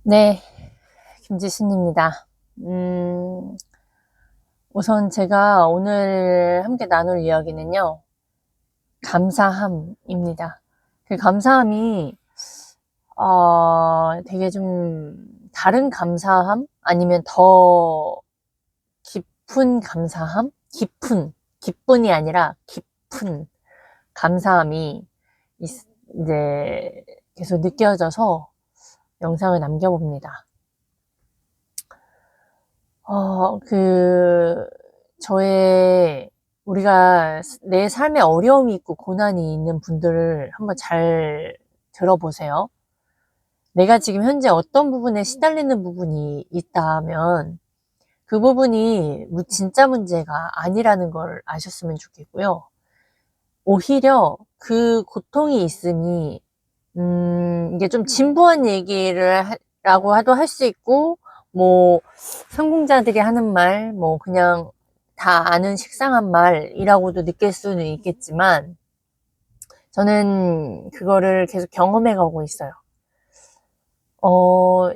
네, 김지신입니다. 음, 우선 제가 오늘 함께 나눌 이야기는요, 감사함입니다. 그 감사함이, 되게 좀 다른 감사함? 아니면 더 깊은 감사함? 기쁜이 아니라 깊은 감사함이 이제 계속 느껴져서 영상을 남겨봅니다. 어, 그, 우리가 내 삶에 어려움이 있고 고난이 있는 분들을 한번 잘 들어보세요. 내가 지금 현재 어떤 부분에 시달리는 부분이 있다면 그 부분이 진짜 문제가 아니라는 걸 아셨으면 좋겠고요. 오히려 그 고통이 있으니, 이게 좀 진부한 라고 해도 할 수 있고, 뭐, 성공자들이 하는 말, 뭐, 그냥 다 아는 식상한 말이라고도 느낄 수는 있겠지만, 저는 그거를 계속 경험해 가고 있어요. 어,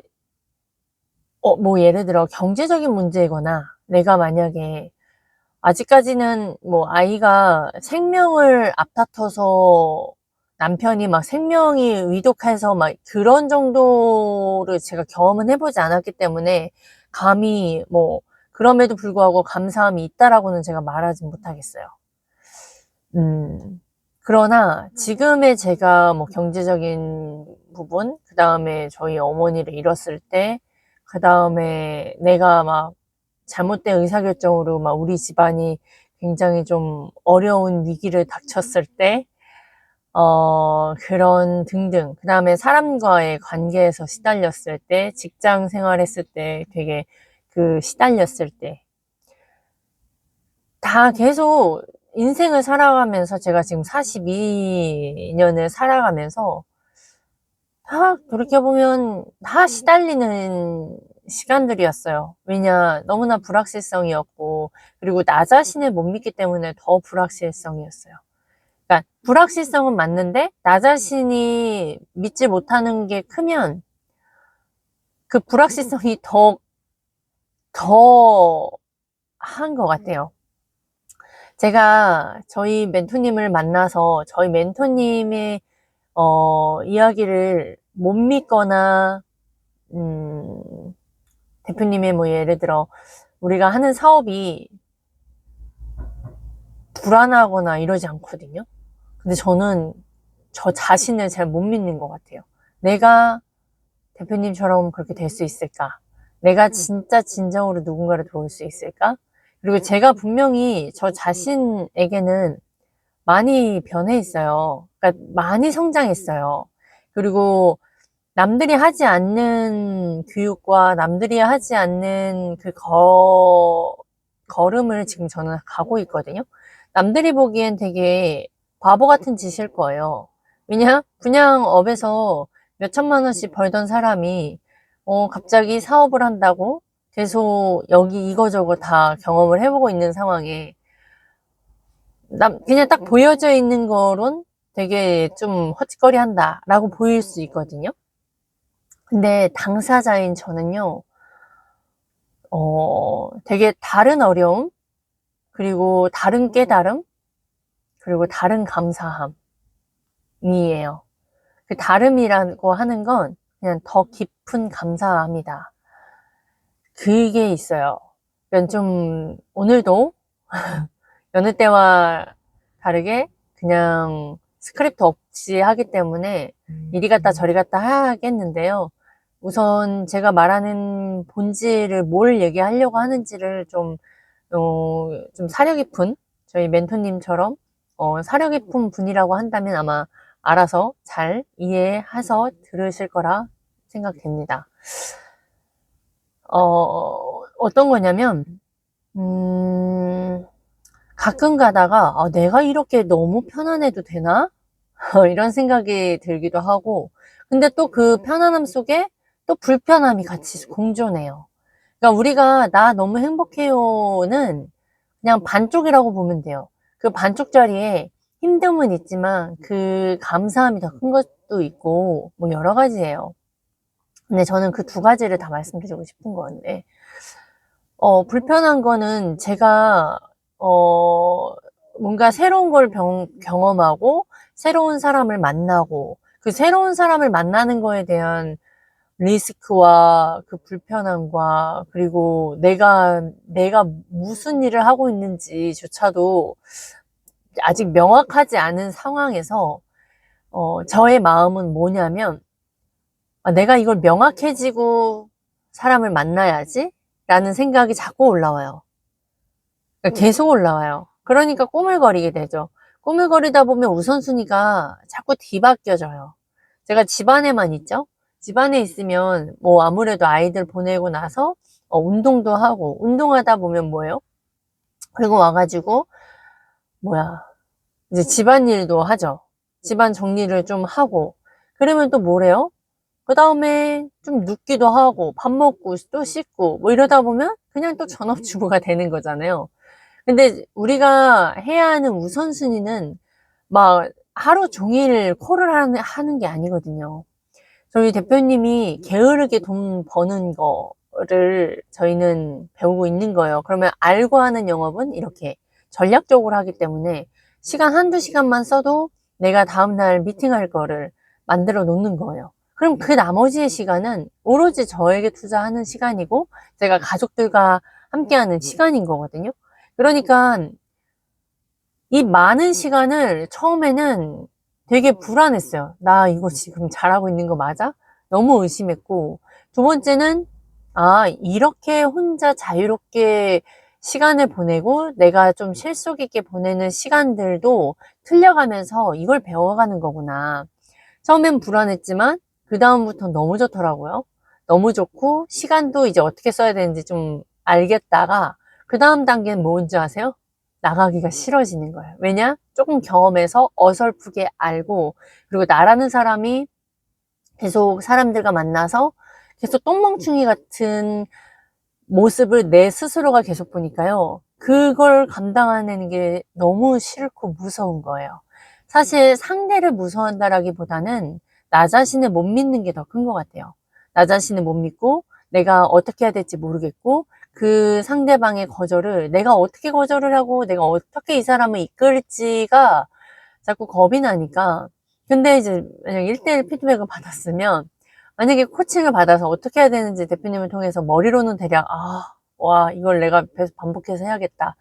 뭐, 예를 들어, 경제적인 문제거나, 내가 만약에, 아직까지는 뭐, 아이가 생명을 앞다퉈서 남편이 막 생명이 위독해서 막 그런 정도를 제가 경험은 해보지 않았기 때문에, 감히 뭐, 그럼에도 불구하고 감사함이 있다라고는 제가 말하지 못하겠어요. 음, 그러나 지금의 제가 뭐 경제적인 부분, 그 다음에 저희 어머니를 잃었을 때, 그 다음에 내가 막 잘못된 의사결정으로 막 우리 집안이 굉장히 좀 어려운 위기를 닥쳤을 때, 그런 등등. 그 다음에 사람과의 관계에서 시달렸을 때, 직장 생활했을 때 되게 시달렸을 때, 다 계속 인생을 살아가면서 제가 지금 42년을 살아가면서 다 돌이켜보면 다 시달리는 시간들이었어요. 왜냐, 너무나 불확실성이었고, 그리고 나 자신을 못 믿기 때문에 더 불확실성이었어요. 그러니까 불확실성은 맞는데 나 자신이 믿지 못하는 게 크면 그 불확실성이 더 한 것 같아요. 제가 저희 멘토님을 만나서 저희 멘토님의 이야기를 못 믿거나, 대표님의 뭐 예를 들어 우리가 하는 사업이 불안하거나 이러지 않거든요. 근데 저는 저 자신을 잘 못 믿는 것 같아요. 내가 대표님처럼 그렇게 될 수 있을까? 내가 진짜 진정으로 누군가를 도울 수 있을까? 그리고 제가 분명히 저 자신에게는 많이 변해 있어요. 그러니까 많이 성장했어요. 그리고 남들이 하지 않는 교육과 남들이 하지 않는 걸음을 지금 저는 가고 있거든요. 남들이 보기엔 되게 바보 같은 짓일 거예요. 왜냐? 그냥 업에서 몇 천만 원씩 벌던 사람이, 갑자기 사업을 한다고 계속 여기 이거저거 다 경험을 해보고 있는 상황에 그냥 딱 보여져 있는 거론 되게 좀 헛짓거리 한다라고 보일 수 있거든요. 근데 당사자인 저는요, 되게 다른 어려움, 그리고 다른 깨달음, 그리고 다른 감사함이에요. 그 다름이라고 하는 건 그냥 더 깊은 감사함이다. 그게 있어요. 그러니까 좀 오늘도 여느 때와 다르게 그냥 스크립트 없이 하기 때문에 이리 갔다 저리 갔다 하겠는데요. 우선 제가 말하는 본질을 뭘 얘기하려고 하는지를 좀 사려 깊은 저희 멘토님처럼 사려 깊은 분이라고 한다면 아마 알아서 잘 이해해서 들으실 거라 생각됩니다. 어떤 거냐면, 가끔 가다가, 내가 이렇게 너무 편안해도 되나? 이런 생각이 들기도 하고, 근데 또 그 편안함 속에 또 불편함이 같이 공존해요. 그러니까 우리가 나 너무 행복해요는 그냥 반쪽이라고 보면 돼요. 그 반쪽짜리에 힘듦은 있지만 그 감사함이 더 큰 것도 있고, 뭐 여러 가지예요. 근데 저는 그 두 가지를 다 말씀드리고 싶은 건데, 불편한 거는 제가, 뭔가 새로운 걸 경험하고, 새로운 사람을 만나고, 그 새로운 사람을 만나는 거에 대한 리스크와 그 불편함과, 그리고 내가 무슨 일을 하고 있는지조차도 아직 명확하지 않은 상황에서, 저의 마음은 뭐냐면, 내가 이걸 명확해지고 사람을 만나야지? 라는 생각이 자꾸 올라와요. 그러니까 계속 올라와요. 그러니까 꾸물거리게 되죠. 꾸물거리다 보면 우선순위가 자꾸 뒤바뀌어져요. 제가 집안에만 있죠? 집안에 있으면 뭐 아무래도 아이들 보내고 나서 운동도 하고, 운동하다 보면 뭐예요? 그리고 와가지고 뭐야, 이제 집안일도 하죠. 집안 정리를 좀 하고, 그러면 또 뭐래요? 그 다음에 좀 눕기도 하고, 밥 먹고 또 씻고, 뭐 이러다 보면 그냥 또 전업주부가 되는 거잖아요. 근데 우리가 해야 하는 우선순위는 막 하루 종일 콜을 하는 게 아니거든요. 저희 대표님이 게으르게 돈 버는 거를 저희는 배우고 있는 거예요. 그러면 알고 하는 영업은 이렇게 전략적으로 하기 때문에 시간 한두 시간만 써도 내가 다음날 미팅할 거를 만들어 놓는 거예요. 그럼 그 나머지의 시간은 오로지 저에게 투자하는 시간이고 제가 가족들과 함께하는 시간인 거거든요. 그러니까 이 많은 시간을 처음에는 되게 불안했어요. 나 이거 지금 잘하고 있는 거 맞아? 너무 의심했고, 두 번째는, 이렇게 혼자 자유롭게 시간을 보내고 내가 좀 실속 있게 보내는 시간들도 틀려가면서 이걸 배워가는 거구나. 처음엔 불안했지만, 그다음부터 너무 좋더라고요. 너무 좋고, 시간도 이제 어떻게 써야 되는지 좀 알겠다가, 그 다음 단계는 뭔지 아세요? 나가기가 싫어지는 거예요. 왜냐? 조금 경험해서 어설프게 알고, 그리고 나라는 사람이 계속 사람들과 만나서 계속 똥멍충이 같은 모습을 내 스스로가 계속 보니까요. 그걸 감당하는 게 너무 싫고 무서운 거예요. 사실 상대를 무서워한다라기보다는 나 자신을 못 믿는 게 더 큰 것 같아요. 나 자신을 못 믿고 내가 어떻게 해야 될지 모르겠고 그 상대방의 거절을 내가 어떻게 거절을 하고 내가 어떻게 이 사람을 이끌지가 자꾸 겁이 나니까. 근데 이제 만약 1대1 피드백을 받았으면 만약에 코칭을 받아서 어떻게 해야 되는지 대표님을 통해서 머리로는 대략 와 이걸 내가 계속 반복해서 해야겠다.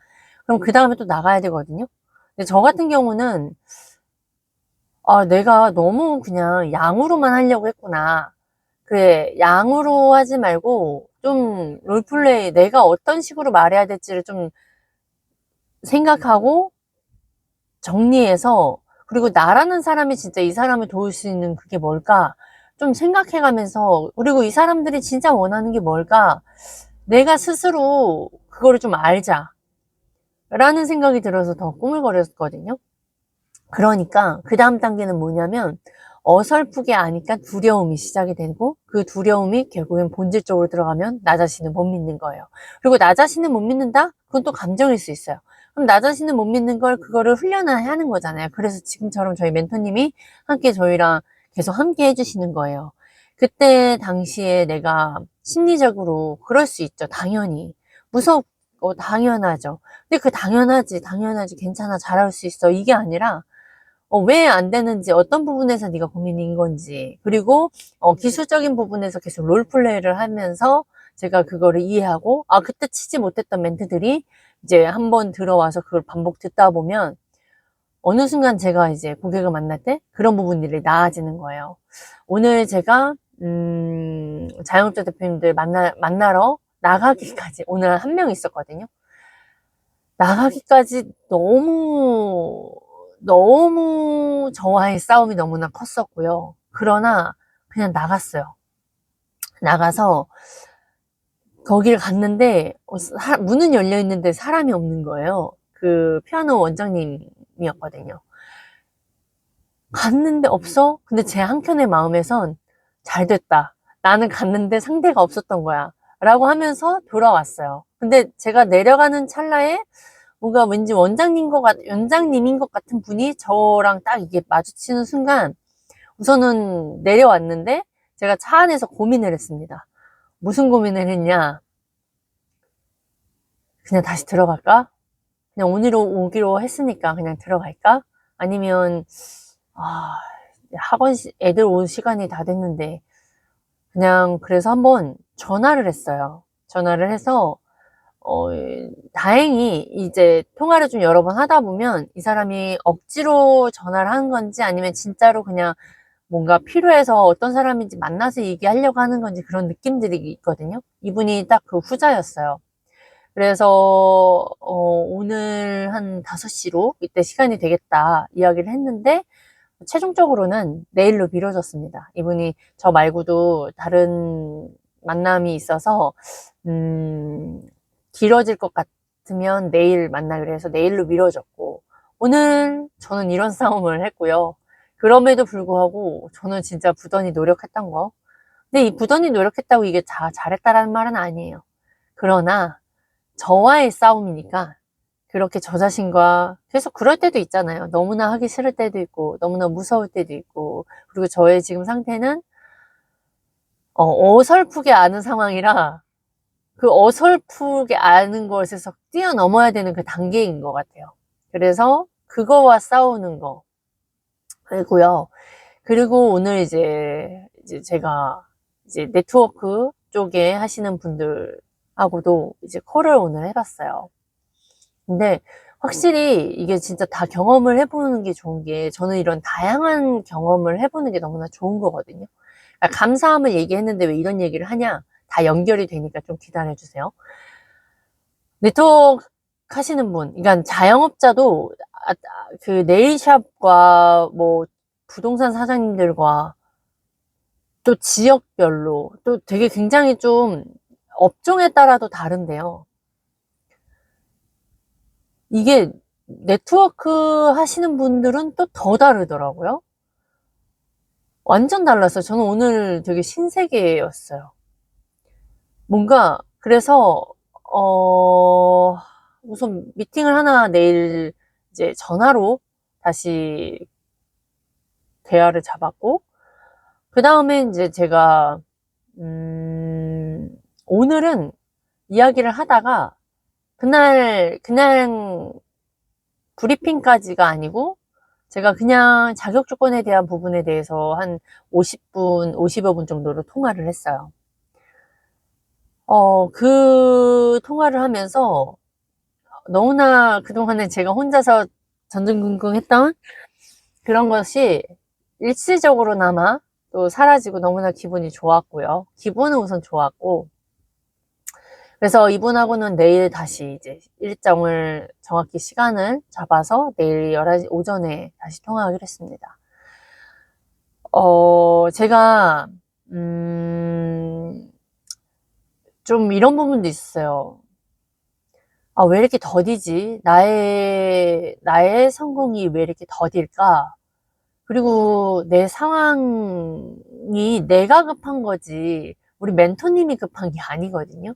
그럼 그 다음에 또 나가야 되거든요. 근데 저 같은 경우는 내가 너무 그냥 양으로만 하려고 했구나. 그래, 양으로 하지 말고 좀 롤플레이 내가 어떤 식으로 말해야 될지를 좀 생각하고 정리해서, 그리고 나라는 사람이 진짜 이 사람을 도울 수 있는 그게 뭘까 좀 생각해가면서, 그리고 이 사람들이 진짜 원하는 게 뭘까 내가 스스로 그거를 좀 알자 라는 생각이 들어서 더 꾸물거렸거든요. 그러니까 그 다음 단계는 뭐냐면 어설프게 아니까 두려움이 시작이 되고, 그 두려움이 결국엔 본질적으로 들어가면 나 자신을 못 믿는 거예요. 그리고 나 자신을 못 믿는다? 그건 또 감정일 수 있어요. 그럼 나 자신을 못 믿는 걸 그거를 훈련을 하는 거잖아요. 그래서 지금처럼 저희 멘토님이 함께 저희랑 계속 함께 해주시는 거예요. 그때 당시에 내가 심리적으로 그럴 수 있죠. 당연히 무섭고 당연하죠. 근데 그 당연하지 괜찮아 잘할 수 있어 이게 아니라 왜 안 되는지, 어떤 부분에서 네가 고민인 건지, 그리고 기술적인 부분에서 계속 롤플레이를 하면서 제가 그거를 이해하고, 그때 치지 못했던 멘트들이 이제 한번 들어와서 그걸 반복 듣다 보면 어느 순간 제가 이제 고객을 만날 때 그런 부분들이 나아지는 거예요. 오늘 제가 자영업자 대표님들 만나러 나가기까지 오늘 한 명 있었거든요. 나가기까지 너무 저와의 싸움이 너무나 컸었고요. 그러나 그냥 나갔어요. 나가서 거기를 갔는데 문은 열려 있는데 사람이 없는 거예요. 그 피아노 원장님이었거든요. 갔는데 없어? 근데 제 한켠의 마음에선 잘 됐다. 나는 갔는데 상대가 없었던 거야. 라고 하면서 돌아왔어요. 근데 제가 내려가는 찰나에 뭔가 왠지 원장님인 것 같은 분이 저랑 딱 이게 마주치는 순간 우선은 내려왔는데 제가 차 안에서 고민을 했습니다. 무슨 고민을 했냐? 그냥 다시 들어갈까? 그냥 오늘 오기로 했으니까 그냥 들어갈까? 아니면 아, 애들 올 시간이 다 됐는데 그냥 그래서 한번 전화를 했어요. 전화를 해서 어, 다행히 이제 통화를 좀 여러 번 하다 보면 이 사람이 억지로 전화를 한 건지 아니면 진짜로 그냥 뭔가 필요해서 어떤 사람인지 만나서 얘기하려고 하는 건지 그런 느낌들이 있거든요. 이분이 딱 그 후자였어요. 그래서 오늘 한 5시로 이때 시간이 되겠다 이야기를 했는데 최종적으로는 내일로 미뤄졌습니다. 이분이 저 말고도 다른 만남이 있어서 길어질 것 같으면 내일 만나기로 해서 내일로 미뤄졌고 오늘 저는 이런 싸움을 했고요. 그럼에도 불구하고 저는 진짜 부단히 노력했던 거. 근데 이 부단히 노력했다고 이게 다 잘했다라는 말은 아니에요. 그러나 저와의 싸움이니까 그렇게 저 자신과 계속 그럴 때도 있잖아요. 너무나 하기 싫을 때도 있고 너무나 무서울 때도 있고 그리고 저의 지금 상태는 어설프게 아는 상황이라 그 어설프게 아는 것에서 뛰어넘어야 되는 그 단계인 것 같아요. 그래서 그거와 싸우는 거 그리고요. 그리고 오늘 이제 제가 이제 네트워크 쪽에 하시는 분들하고도 이제 콜을 오늘 해봤어요. 근데 확실히 이게 진짜 다 경험을 해보는 게 좋은 게 저는 이런 다양한 경험을 해보는 게 너무나 좋은 거거든요. 그러니까 감사함을 얘기했는데 왜 이런 얘기를 하냐? 다 연결이 되니까 좀 기다려주세요. 네트워크 하시는 분, 그러니까 자영업자도 그 네일샵과 뭐 부동산 사장님들과 또 지역별로 또 되게 굉장히 좀 업종에 따라도 다른데요. 이게 네트워크 하시는 분들은 또 더 다르더라고요. 완전 달랐어요. 저는 오늘 되게 신세계였어요. 뭔가 그래서 우선 미팅을 하나 내일 이제 전화로 다시 대화를 잡았고 그 다음에 이제 제가 오늘은 이야기를 하다가 그날 브리핑까지가 아니고 제가 그냥 자격 조건에 대한 부분에 대해서 한 50분, 50여 분 정도로 통화를 했어요. 그 통화를 하면서 너무나 그동안에 제가 혼자서 전전긍긍했던 그런 것이 일시적으로나마 또 사라지고 너무나 기분이 좋았고요. 기분은 우선 좋았고 그래서 이분하고는 내일 다시 이제 일정을 정확히 시간을 잡아서 내일 11시 오전에 다시 통화하기로 했습니다. 제가 좀 이런 부분도 있어요. 아, 왜 이렇게 더디지? 나의 성공이 왜 이렇게 더딜까? 그리고 내 상황이 내가 급한 거지, 우리 멘토님이 급한 게 아니거든요.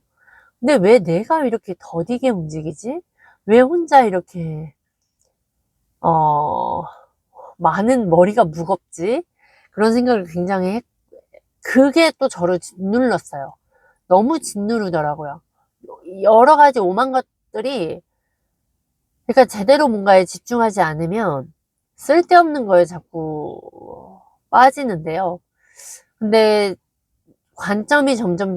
근데 왜 내가 이렇게 더디게 움직이지? 왜 혼자 이렇게, 어, 많은 머리가 무겁지? 그런 생각을 굉장히 그게 또 저를 짓눌렀어요. 너무 짓누르더라고요. 여러 가지 오만 것들이, 그러니까 제대로 뭔가에 집중하지 않으면 쓸데없는 거에 자꾸 빠지는데요. 근데 관점이 점점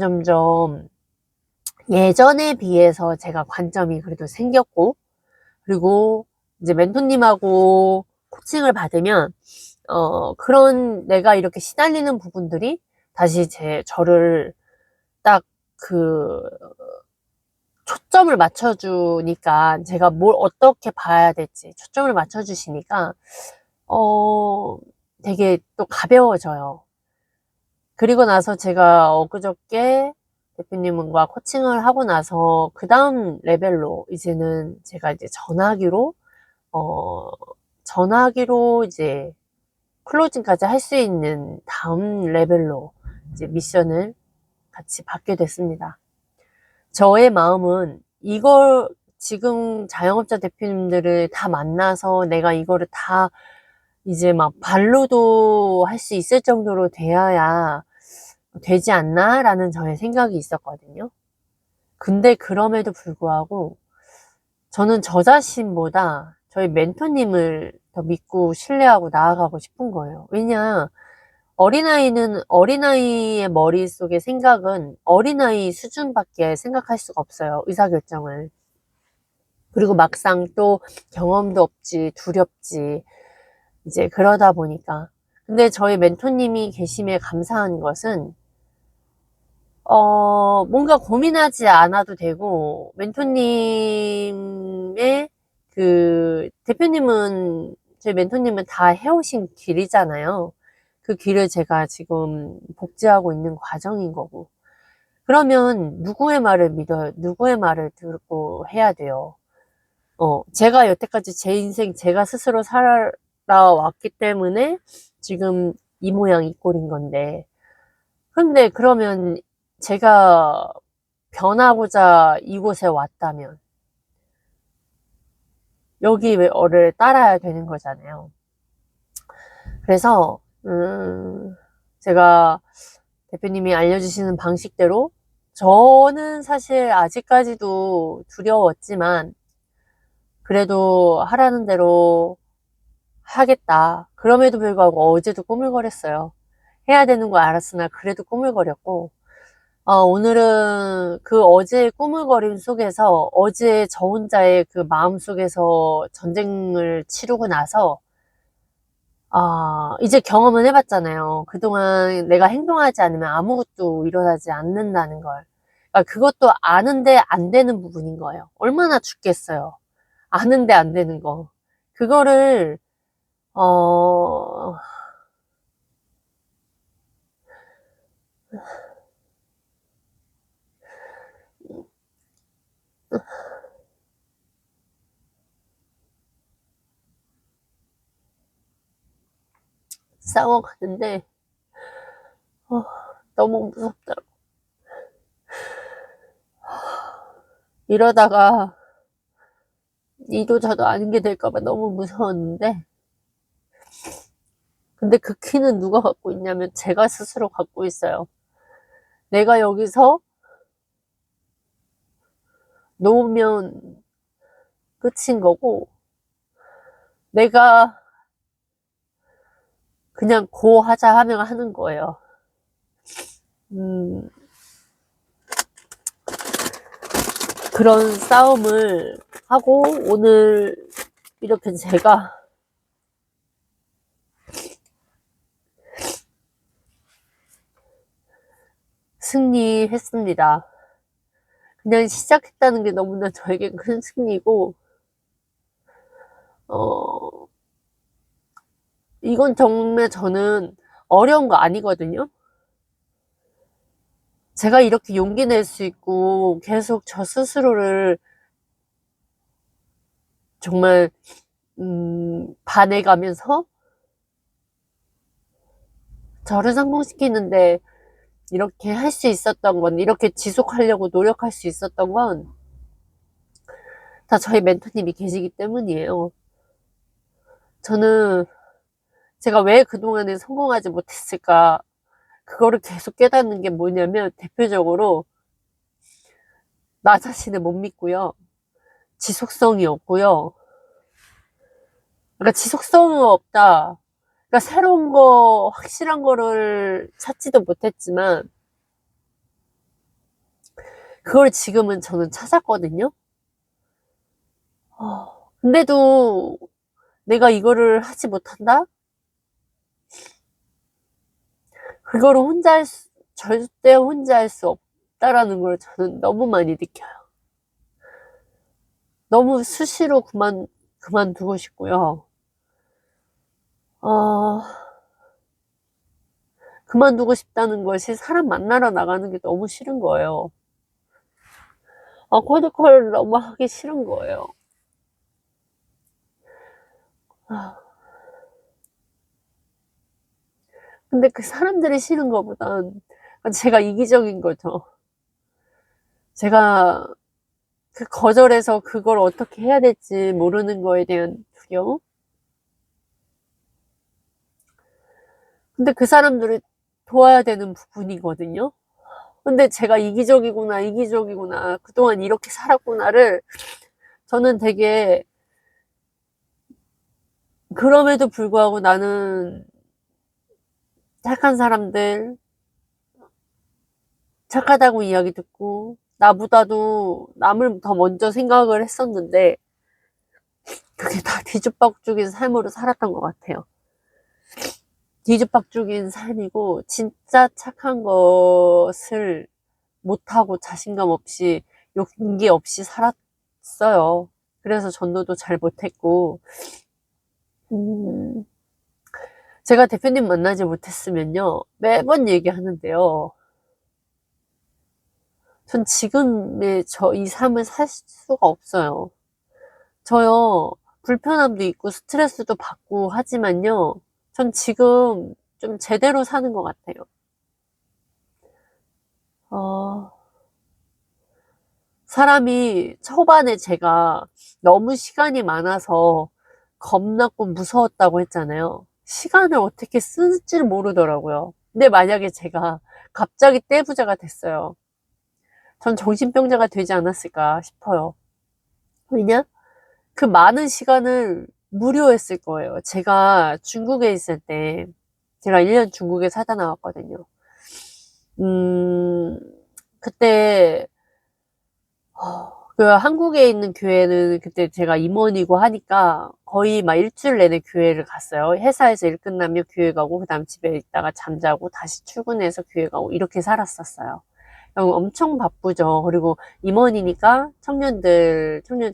예전에 비해서 제가 관점이 그래도 생겼고, 그리고 이제 멘토님하고 코칭을 받으면, 그런 내가 이렇게 시달리는 부분들이 다시 저를 딱 그 초점을 맞춰주니까 제가 뭘 어떻게 봐야 될지 초점을 맞춰주시니까, 되게 또 가벼워져요. 그리고 나서 제가 엊그저께 대표님과 코칭을 하고 나서 그 다음 레벨로 이제는 제가 이제 전화기로 이제 클로징까지 할 수 있는 다음 레벨로 이제 미션을 같이 받게 됐습니다. 저의 마음은 이걸 지금 자영업자 대표님들을 다 만나서 내가 이거를 다 이제 막 발로도 할 수 있을 정도로 되어야 되지 않나? 라는 저의 생각이 있었거든요. 근데 그럼에도 불구하고 저는 저 자신보다 저희 멘토님을 더 믿고 신뢰하고 나아가고 싶은 거예요. 왜냐, 어린아이는 어린아이의 머릿속의 생각은 어린아이 수준밖에 생각할 수가 없어요. 의사결정을. 그리고 막상 또 경험도 없지, 두렵지. 이제 그러다 보니까. 근데 저희 멘토님이 계심에 감사한 것은, 뭔가 고민하지 않아도 되고, 멘토님의 저희 멘토님은 다 해오신 길이잖아요. 그 길을 제가 지금 복제하고 있는 과정인 거고. 그러면 누구의 말을 믿어요? 누구의 말을 듣고 해야 돼요? 제가 여태까지 제 인생 제가 스스로 살아왔기 때문에 지금 이 모양 이 꼴인 건데. 근데 그러면 제가 변하고자 이곳에 왔다면 여기를 따라야 되는 거잖아요. 그래서 제가 대표님이 알려주시는 방식대로 저는 사실 아직까지도 두려웠지만 그래도 하라는 대로 하겠다. 그럼에도 불구하고 어제도 꾸물거렸어요. 해야 되는 거 알았으나 그래도 꾸물거렸고 오늘은 그 어제의 꾸물거림 속에서 어제 저 혼자의 그 마음 속에서 전쟁을 치르고 나서 이제 경험은 해봤잖아요. 그동안 내가 행동하지 않으면 아무것도 일어나지 않는다는 걸. 그러니까 그것도 아는데 안 되는 부분인 거예요. 얼마나 죽겠어요. 아는데 안 되는 거. 그거를, 어, 싸워가는데, 어, 너무 무섭더라고. 이러다가, 이도 저도 아닌 게 될까봐 너무 무서웠는데, 근데 그 키는 누가 갖고 있냐면 제가 스스로 갖고 있어요. 내가 여기서 놓으면 끝인 거고, 내가 그냥 고 하자 하면 하는 거예요. 그런 싸움을 하고 오늘 이렇게 제가 승리했습니다. 그냥 시작했다는 게 너무나 저에게 큰 승리고, 어, 이건 정말 저는 어려운 거 아니거든요. 제가 이렇게 용기 낼 수 있고 계속 저 스스로를 정말 반해가면서 저를 성공시키는데 이렇게 할 수 있었던 건, 이렇게 지속하려고 노력할 수 있었던 건 다 저희 멘토님이 계시기 때문이에요. 저는 제가 왜 그동안에 성공하지 못했을까, 그거를 계속 깨닫는 게 뭐냐면 대표적으로 나 자신을 못 믿고요. 지속성이 없고요. 그러니까 지속성은 없다. 그러니까 새로운 거, 확실한 거를 찾지도 못했지만 그걸 지금은 저는 찾았거든요. 근데도 내가 이거를 하지 못한다? 그거를 절대 혼자 할 수 없다라는 걸 저는 너무 많이 느껴요. 너무 수시로 그만두고 싶고요. 그만두고 싶다는 것이 사람 만나러 나가는 게 너무 싫은 거예요. 콜드콜 너무 하기 싫은 거예요. 근데 그 사람들이 싫은 것보단 제가 이기적인 거죠. 제가 거절해서 그걸 어떻게 해야 될지 모르는 거에 대한 두려움? 근데 그 사람들이 도와야 되는 부분이거든요. 근데 제가 이기적이구나, 그동안 이렇게 살았구나를 저는 되게, 그럼에도 불구하고 나는 착한 사람들, 착하다고 이야기 듣고 나보다도 남을 더 먼저 생각을 했었는데 그게 다 뒤죽박죽인 삶으로 살았던 것 같아요. 뒤죽박죽인 삶이고 진짜 착한 것을 못하고 자신감 없이 용기 없이 살았어요. 그래서 전도도 잘 못했고 음, 제가 대표님 만나지 못했으면요 매번 얘기하는데요. 전 지금의 이 삶을 살 수가 없어요. 저요, 불편함도 있고 스트레스도 받고 하지만요, 전 지금 좀 제대로 사는 것 같아요. 어, 사람이 초반에 제가 너무 시간이 많아서 겁났고 무서웠다고 했잖아요. 시간을 어떻게 쓸지를 모르더라고요. 근데 만약에 제가 갑자기 떼부자가 됐어요. 전 정신병자가 되지 않았을까 싶어요. 왜냐? 그 많은 시간을 무료했을 거예요. 제가 중국에 있을 때, 제가 1년 중국에 살다 나왔거든요. 음, 그때, 그 한국에 있는 교회는 그때 제가 임원이고 하니까 거의 막 일주일 내내 교회를 갔어요. 회사에서 일 끝나면 교회 가고, 그 다음 집에 있다가 잠자고, 다시 출근해서 교회 가고, 이렇게 살았었어요. 엄청 바쁘죠. 그리고 임원이니까 청년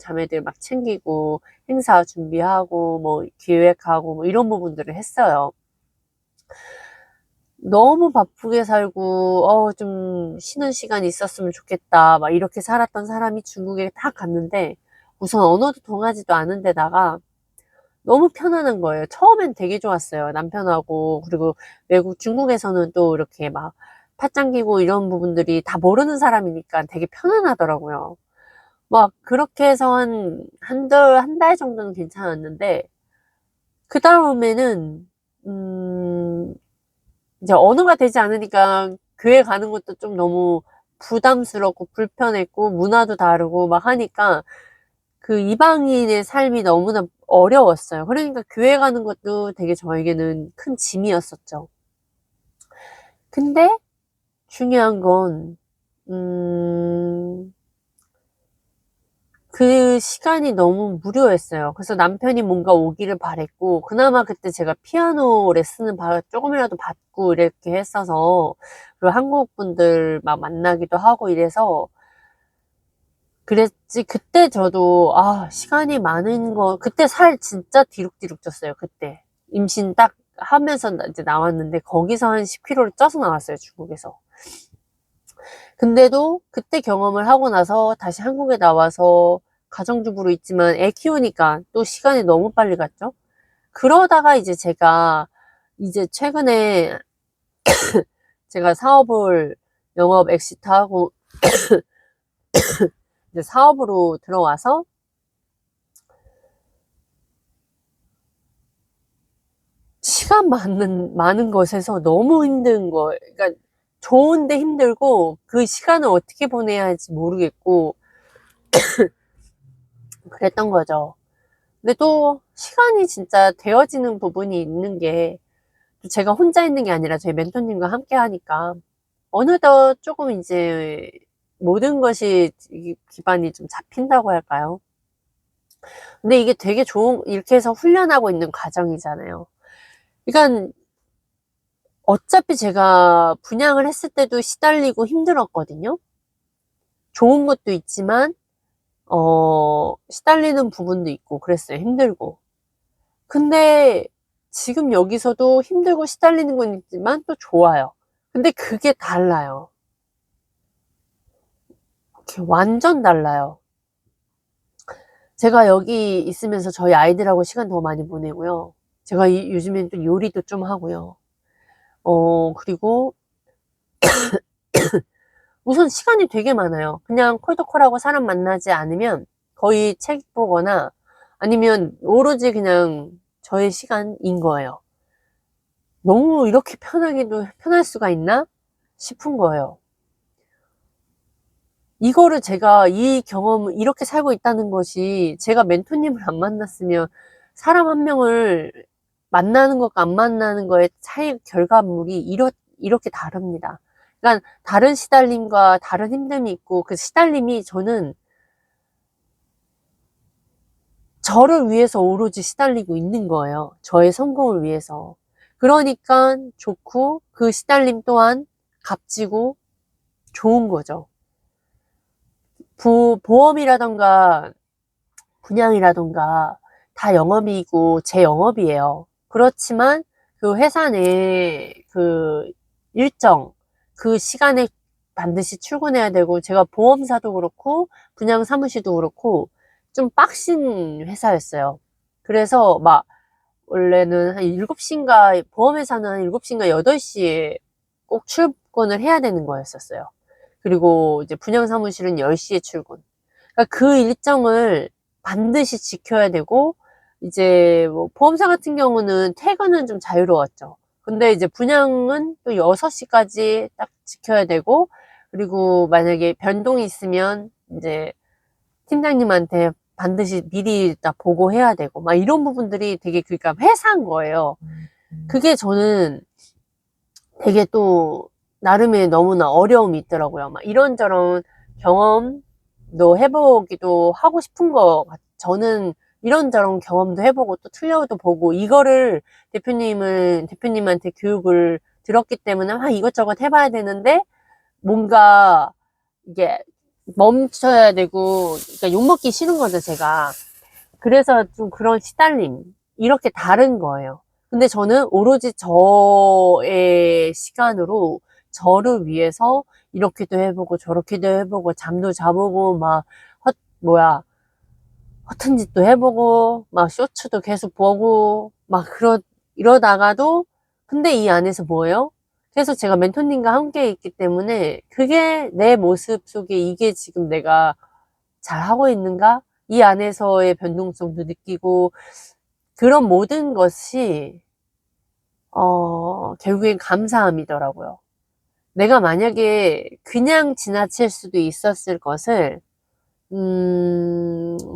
자매들 막 챙기고, 행사 준비하고, 뭐, 기획하고, 뭐, 이런 부분들을 했어요. 너무 바쁘게 살고, 좀 쉬는 시간이 있었으면 좋겠다. 막 이렇게 살았던 사람이 중국에 딱 갔는데, 우선 언어도 통하지도 않은 데다가 너무 편안한 거예요. 처음엔 되게 좋았어요. 남편하고, 그리고 외국 중국에서는 또 이렇게 막 팥장 기고 이런 부분들이 다 모르는 사람이니까 되게 편안하더라고요. 막 그렇게 해서 한 달 정도는 괜찮았는데, 그 다음에는, 이제 언어가 되지 않으니까 교회 가는 것도 좀 너무 부담스럽고 불편했고, 문화도 다르고 막 하니까 그 이방인의 삶이 너무나 어려웠어요. 그러니까 교회 가는 것도 되게 저에게는 큰 짐이었었죠. 근데 중요한 건, 그 시간이 너무 무료했어요. 그래서 남편이 뭔가 오기를 바랬고, 그나마 그때 제가 피아노 레슨을 조금이라도 받고 이렇게 했어서, 그리고 한국 분들 막 만나기도 하고 이래서, 그랬지. 그때 저도, 시간이 많은 그때 살 진짜 뒤룩뒤룩 쪘어요, 그때. 임신 딱 하면서 이제 나왔는데, 거기서 한 10kg를 쪄서 나왔어요, 중국에서. 근데도 그때 경험을 하고 나서 다시 한국에 나와서 가정주부로 있지만 애 키우니까 또 시간이 너무 빨리 갔죠. 그러다가 이제 최근에 제가 사업을 영업 엑시트하고 이제 사업으로 들어와서 시간 많은 것에서 너무 힘든 거, 그러니까 좋은데 힘들고 그 시간을 어떻게 보내야 할지 모르겠고 그랬던 거죠. 근데 또 시간이 진짜 되어지는 부분이 있는 게 제가 혼자 있는 게 아니라 저희 멘토님과 함께 하니까 어느덧 조금 이제 모든 것이 기반이 좀 잡힌다고 할까요? 근데 이게 되게 이렇게 해서 훈련하고 있는 과정이잖아요. 그러니까 어차피 제가 분양을 했을 때도 시달리고 힘들었거든요. 좋은 것도 있지만, 시달리는 부분도 있고 그랬어요. 힘들고. 근데 지금 여기서도 힘들고 시달리는 건 있지만 또 좋아요. 근데 그게 달라요. 완전 달라요. 제가 여기 있으면서 저희 아이들하고 시간 더 많이 보내고요. 제가 요즘엔 또 요리도 좀 하고요. 그리고 우선 시간이 되게 많아요. 그냥 콜더콜하고 사람 만나지 않으면 거의 책 보거나 아니면 오로지 그냥 저의 시간인 거예요. 너무 이렇게 편할 수가 있나 싶은 거예요. 이거를 제가 이 경험을 이렇게 살고 있다는 것이 제가 멘토님을 안 만났으면 사람 한 명을 만나는 것과 안 만나는 거의 차이 결과물이 이렇게 다릅니다. 그러니까 다른 시달림과 다른 힘듦이 있고 그 시달림이 저는 저를 위해서 오로지 시달리고 있는 거예요. 저의 성공을 위해서. 그러니까 좋고 그 시달림 또한 값지고 좋은 거죠. 보험이라던가 분양이라던가 다 영업이고 제 영업이에요. 그렇지만 그 회사 내 그 일정, 그 시간에 반드시 출근해야 되고 제가 보험사도 그렇고 분양 사무실도 그렇고 좀 빡신 회사였어요. 그래서 막 원래는 한 7시인가 보험회사는 한 7시인가 8시에 꼭 출근을 해야 되는 거였었어요. 그리고 이제 분양사무실은 10시에 출근. 그러니까 그 일정을 반드시 지켜야 되고, 이제 뭐 보험사 같은 경우는 퇴근은 좀 자유로웠죠. 근데 이제 분양은 또 6시까지 딱 지켜야 되고, 그리고 만약에 변동이 있으면 이제 팀장님한테 반드시 미리 딱 보고해야 되고, 막 이런 부분들이 되게 그러니까 회사인 거예요. 그게 저는 되게 또 나름의 너무나 어려움이 있더라고요. 막 이런저런 경험도 해보기도 하고 싶은 저는 이런저런 경험도 해보고 또 틀려도 보고 이거를 대표님한테 교육을 들었기 때문에 이것저것 해봐야 되는데 뭔가 이게 멈춰야 되고 그러니까 욕먹기 싫은 거죠, 제가. 그래서 좀 그런 시달림 이렇게 다른 거예요. 근데 저는 오로지 저의 시간으로 저를 위해서 이렇게도 해보고 저렇게도 해보고 잠도 자보고 막 허튼 짓도 해보고 막 쇼츠도 계속 보고 막 이러다가도 근데 이 안에서 뭐예요? 그래서 제가 멘토님과 함께 있기 때문에 그게 내 모습 속에 이게 지금 내가 잘하고 있는가? 이 안에서의 변동성도 느끼고 그런 모든 것이 결국엔 감사함이더라고요. 내가 만약에 그냥 지나칠 수도 있었을 것을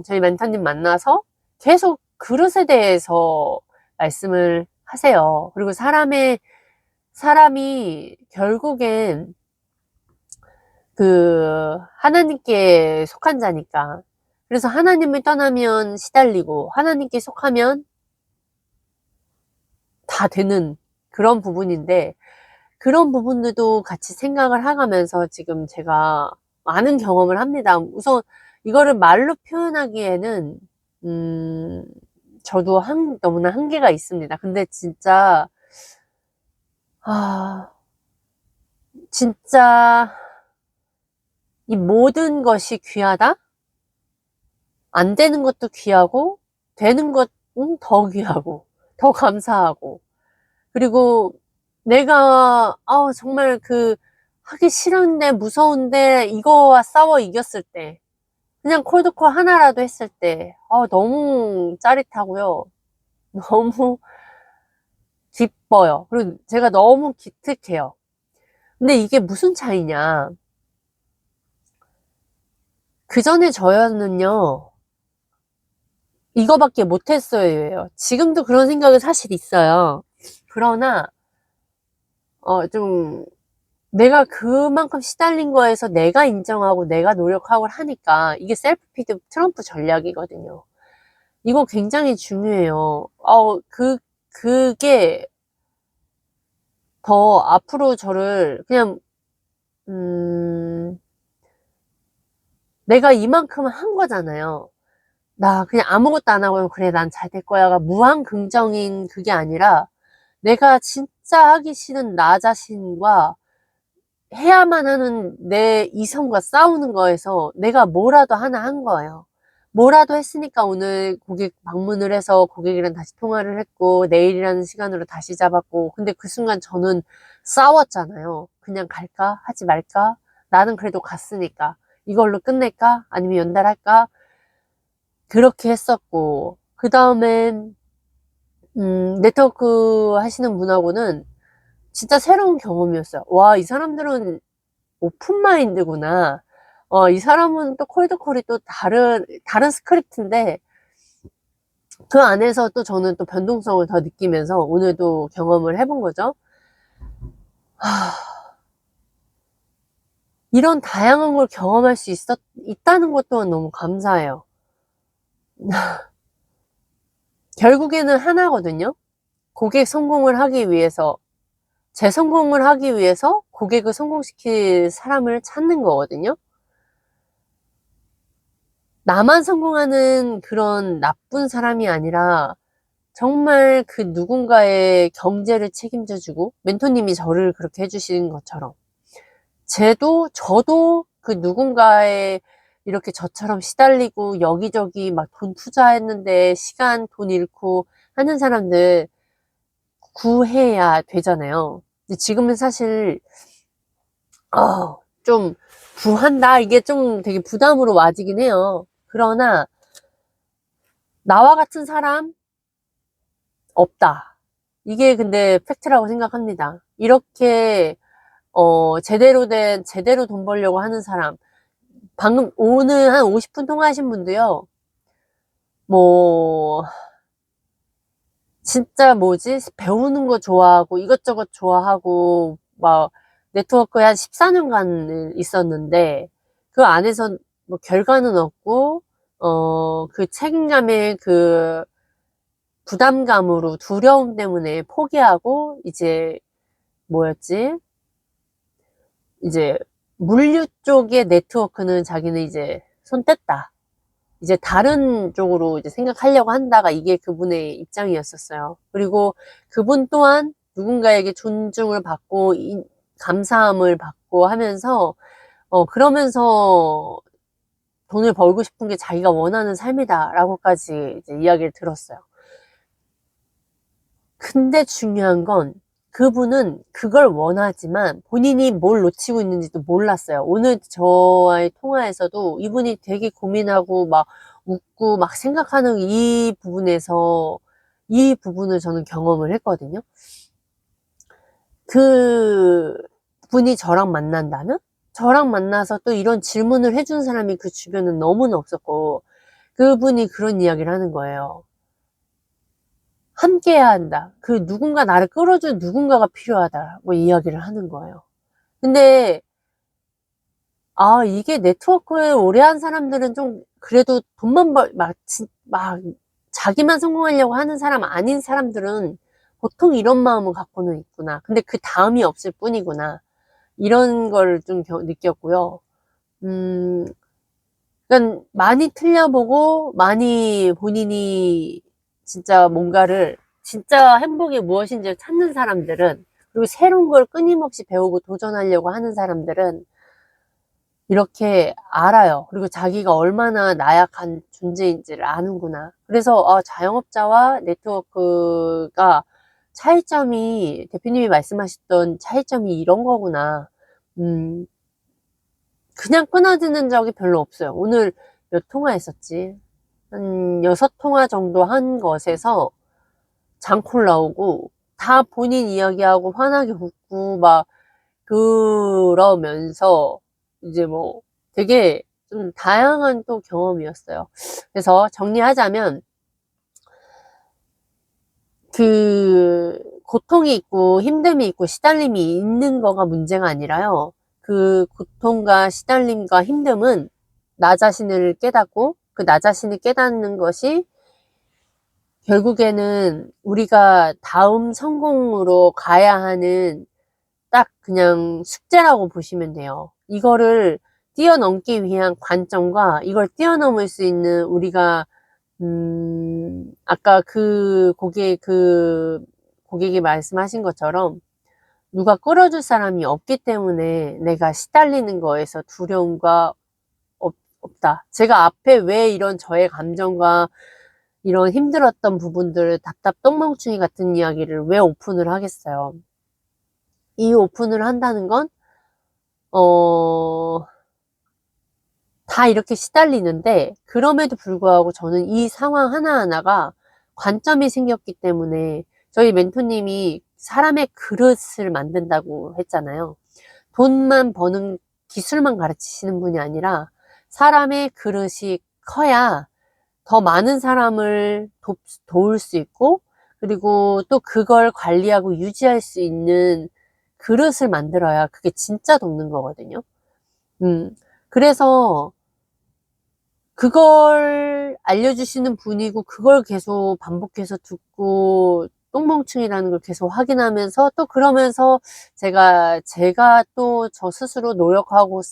저희 멘토님 만나서 계속 그릇에 대해서 말씀을 하세요. 그리고 사람이 결국엔 그 하나님께 속한 자니까. 그래서 하나님을 떠나면 시달리고 하나님께 속하면 다 되는 그런 부분인데 그런 부분들도 같이 생각을 해가면서 지금 제가 많은 경험을 합니다. 우선 이거를 말로 표현하기에는 저도 너무나 한계가 있습니다. 근데 진짜 이 모든 것이 귀하다? 안 되는 것도 귀하고 되는 것은 더 귀하고 더 감사하고 그리고 내가 정말 하기 싫은데 무서운데 이거와 싸워 이겼을 때 그냥 콜드콜 하나라도 했을 때 너무 짜릿하고요. 너무 기뻐요. 그리고 제가 너무 기특해요. 근데 이게 무슨 차이냐. 그 전에 저였는요. 이거밖에 못했어요. 지금도 그런 생각이 사실 있어요. 그러나 좀 내가 그만큼 시달린 거에서 내가 인정하고 내가 노력하고 하니까 이게 셀프 피드 트럼프 전략이거든요. 이거 굉장히 중요해요. 그게 더 앞으로 저를 그냥 내가 이만큼 한 거잖아요. 나 그냥 아무것도 안 하고 그래 난 잘 될 거야가 무한 긍정인 그게 아니라 내가 진짜 하기 싫은 나 자신과 해야만 하는 내 이성과 싸우는 거에서 내가 뭐라도 하나 한 거예요. 뭐라도 했으니까 오늘 고객 방문을 해서 고객이랑 다시 통화를 했고 내일이라는 시간으로 다시 잡았고 근데 그 순간 저는 싸웠잖아요. 그냥 갈까? 하지 말까? 나는 그래도 갔으니까 이걸로 끝낼까? 아니면 연달할까? 그렇게 했었고 그 다음엔 네트워크 하시는 분하고는 진짜 새로운 경험이었어요. 와, 이 사람들은 오픈마인드구나. 이 사람은 또 콜드콜이 또 다른 스크립트인데, 그 안에서 또 저는 또 변동성을 더 느끼면서 오늘도 경험을 해본 거죠. 이런 다양한 걸 경험할 수 있다는 것 또한 너무 감사해요. 결국에는 하나거든요. 고객 성공을 하기 위해서, 재성공을 하기 위해서 고객을 성공시킬 사람을 찾는 거거든요. 나만 성공하는 그런 나쁜 사람이 아니라 정말 그 누군가의 경제를 책임져주고, 멘토님이 저를 그렇게 해주시는 것처럼 저도 그 누군가의 이렇게 저처럼 시달리고 여기저기 막 돈 투자했는데 시간, 돈 잃고 하는 사람들 구해야 되잖아요. 근데 지금은 사실 좀 구한다 이게 좀 되게 부담으로 와지긴 해요. 그러나 나와 같은 사람 없다. 이게 근데 팩트라고 생각합니다. 이렇게 제대로 돈 벌려고 하는 사람, 방금 오늘 한 50분 통화하신 분도요, 뭐 진짜 뭐지, 배우는 거 좋아하고 이것저것 좋아하고 막 네트워크에 한 14년간 있었는데 그 안에서 뭐 결과는 없고 그 책임감의 그 부담감으로 두려움 때문에 포기하고 이제 뭐였지, 이제 물류 쪽의 네트워크는 자기는 이제 손 뗐다. 이제 다른 쪽으로 이제 생각하려고 한다가 이게 그분의 입장이었었어요. 그리고 그분 또한 누군가에게 존중을 받고 감사함을 받고 하면서 그러면서 돈을 벌고 싶은 게 자기가 원하는 삶이다라고까지 이제 이야기를 들었어요. 근데 중요한 건 그분은 그걸 원하지만 본인이 뭘 놓치고 있는지도 몰랐어요. 오늘 저와의 통화에서도 이분이 되게 고민하고 막 웃고 막 생각하는 이 부분을 저는 경험을 했거든요. 그 분이 저랑 만난다면? 저랑 만나서 또 이런 질문을 해준 사람이 그 주변은 너무나 없었고, 그분이 그런 이야기를 하는 거예요. 함께해야 한다. 그 누군가 나를 끌어줄 누군가가 필요하다고 이야기를 하는 거예요. 근데 이게 네트워크에 오래 한 사람들은 좀 그래도 돈만 막 자기만 성공하려고 하는 사람 아닌 사람들은 보통 이런 마음을 갖고는 있구나. 근데 그 다음이 없을 뿐이구나. 이런 걸 좀 느꼈고요. 음, 그러니까 많이 틀려보고 많이 본인이 진짜 뭔가를 진짜 행복이 무엇인지 찾는 사람들은, 그리고 새로운 걸 끊임없이 배우고 도전하려고 하는 사람들은 이렇게 알아요. 그리고 자기가 얼마나 나약한 존재인지를 아는구나. 그래서 자영업자와 네트워크가 차이점이, 대표님이 말씀하셨던 차이점이 이런 거구나. 음, 그냥 끊어지는 적이 별로 없어요. 오늘 몇 통화 했었지? 한 6통화 정도 한 것에서 장콜 나오고, 다 본인 이야기하고 환하게 웃고, 막, 그러면서, 이제 뭐, 되게 좀 다양한 또 경험이었어요. 그래서 정리하자면, 고통이 있고, 힘듦이 있고, 시달림이 있는 거가 문제가 아니라요. 그 고통과 시달림과 힘듦은 나 자신을 깨닫고, 그 나 자신을 깨닫는 것이 결국에는 우리가 다음 성공으로 가야 하는 딱 그냥 숙제라고 보시면 돼요. 이거를 뛰어넘기 위한 관점과 이걸 뛰어넘을 수 있는 우리가 아까 고객이 말씀하신 것처럼 누가 끌어줄 사람이 없기 때문에 내가 시달리는 거에서 두려움과 없다. 제가 앞에 왜 이런 저의 감정과 이런 힘들었던 부분들을 답답 똥멍충이 같은 이야기를 왜 오픈을 하겠어요. 이 오픈을 한다는 건, 다 이렇게 시달리는데, 그럼에도 불구하고 저는 이 상황 하나하나가 관점이 생겼기 때문에 저희 멘토님이 사람의 그릇을 만든다고 했잖아요. 돈만 버는 기술만 가르치시는 분이 아니라 사람의 그릇이 커야 더 많은 사람을 도울 수 있고, 그리고 또 그걸 관리하고 유지할 수 있는 그릇을 만들어야 그게 진짜 돕는 거거든요. 그래서 그걸 알려주시는 분이고, 그걸 계속 반복해서 듣고, 똥멍충이라는 걸 계속 확인하면서, 또 그러면서 제가 또 저 스스로 노력하고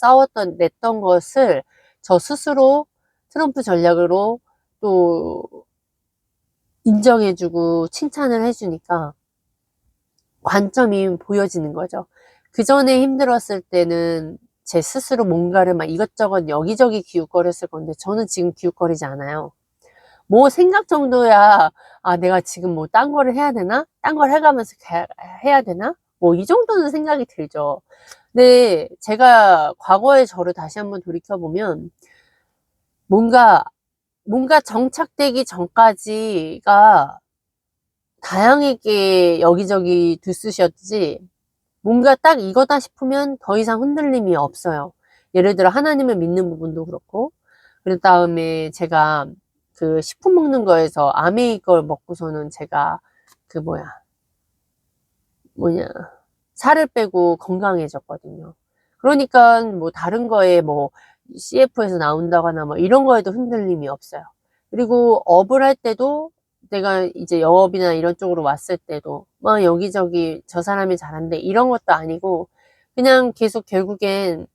냈던 것을 저 스스로 트럼프 전략으로 또 인정해주고 칭찬을 해주니까 관점이 보여지는 거죠. 그 전에 힘들었을 때는 제 스스로 뭔가를 막 이것저것 여기저기 기웃거렸을 건데, 저는 지금 기웃거리지 않아요. 뭐 생각 정도야, 아, 내가 지금 뭐 딴 거를 해야 되나? 딴 걸 해가면서 해야 되나? 뭐 이 정도는 생각이 들죠. 근데 제가 과거의 저를 다시 한번 돌이켜보면, 뭔가 정착되기 전까지가 다양하게 여기저기 들쑤셨지, 뭔가 딱 이거다 싶으면 더 이상 흔들림이 없어요. 예를 들어 하나님을 믿는 부분도 그렇고, 그 다음에 제가 그 식품 먹는 거에서 아메이 걸 먹고서는 제가 그 뭐냐 살을 빼고 건강해졌거든요. 그러니까 뭐 다른 거에 뭐 CF에서 나온다거나 뭐 이런 거에도 흔들림이 없어요. 그리고 업을 할 때도, 내가 이제 영업이나 이런 쪽으로 왔을 때도 막 여기저기 저 사람이 잘한대 이런 것도 아니고, 그냥 계속 결국엔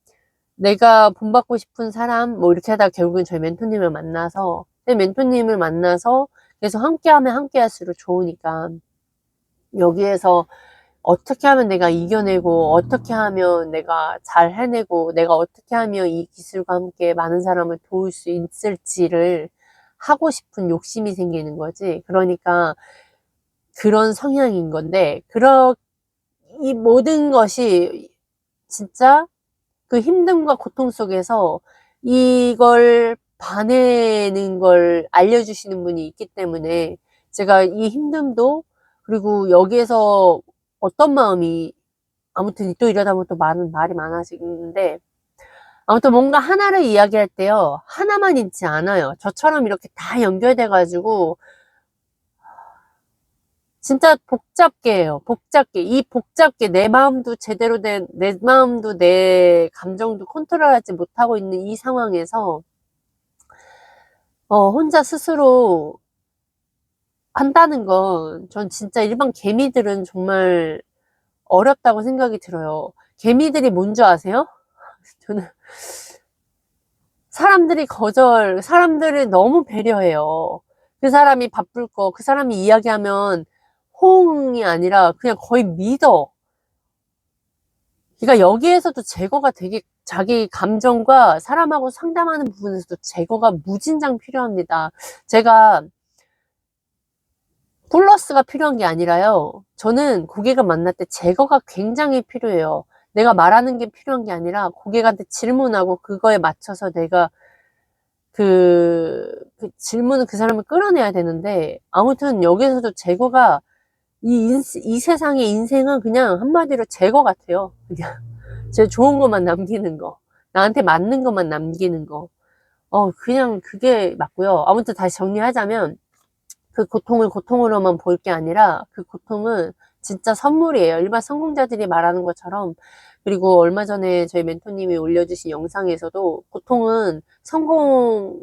내가 본받고 싶은 사람 뭐 이렇게 하다가 결국엔 저희 멘토님을 만나서, 멘토님을 만나서 계속 함께하면 함께할수록 좋으니까, 여기에서 어떻게 하면 내가 이겨내고, 어떻게 하면 내가 잘 해내고, 내가 어떻게 하면 이 기술과 함께 많은 사람을 도울 수 있을지를 하고 싶은 욕심이 생기는 거지. 그러니까 그런 성향인 건데, 이 모든 것이 진짜 그 힘듦과 고통 속에서 이걸 봐내는 걸 알려주시는 분이 있기 때문에, 제가 이 힘듦도, 그리고 여기에서 어떤 마음이, 아무튼 또 이러다 보면 또 말이 많아지는데, 아무튼 뭔가 하나를 이야기할 때요, 하나만 있지 않아요. 저처럼 이렇게 다 연결돼 가지고 진짜 복잡게 해요. 복잡게. 이 복잡게 내 마음도 내 마음도 내 감정도 컨트롤하지 못하고 있는 이 상황에서 혼자 스스로 한다는 건, 전 진짜 일반 개미들은 정말 어렵다고 생각이 들어요. 개미들이 뭔지 아세요? 저는 사람들을 너무 배려해요. 그 사람이 바쁠 거, 그 사람이 이야기하면 호응이 아니라 그냥 거의 믿어. 그러니까 여기에서도 제거가 되게, 자기 감정과 사람하고 상담하는 부분에서도 제거가 무진장 필요합니다. 제가 플러스가 필요한 게 아니라요, 저는 고객을 만날 때 제거가 굉장히 필요해요. 내가 말하는 게 필요한 게 아니라 고객한테 질문하고 그거에 맞춰서 내가 그 질문을, 그 사람을 끌어내야 되는데, 아무튼 여기서도 제거가, 이 세상의 인생은 그냥 한마디로 제거 같아요. 그냥 제일 좋은 것만 남기는 거, 나한테 맞는 것만 남기는 거. 그냥 그게 맞고요. 아무튼 다시 정리하자면, 그 고통을 고통으로만 볼 게 아니라 그 고통은 진짜 선물이에요. 일반 성공자들이 말하는 것처럼. 그리고 얼마 전에 저희 멘토님이 올려주신 영상에서도, 고통은 성공한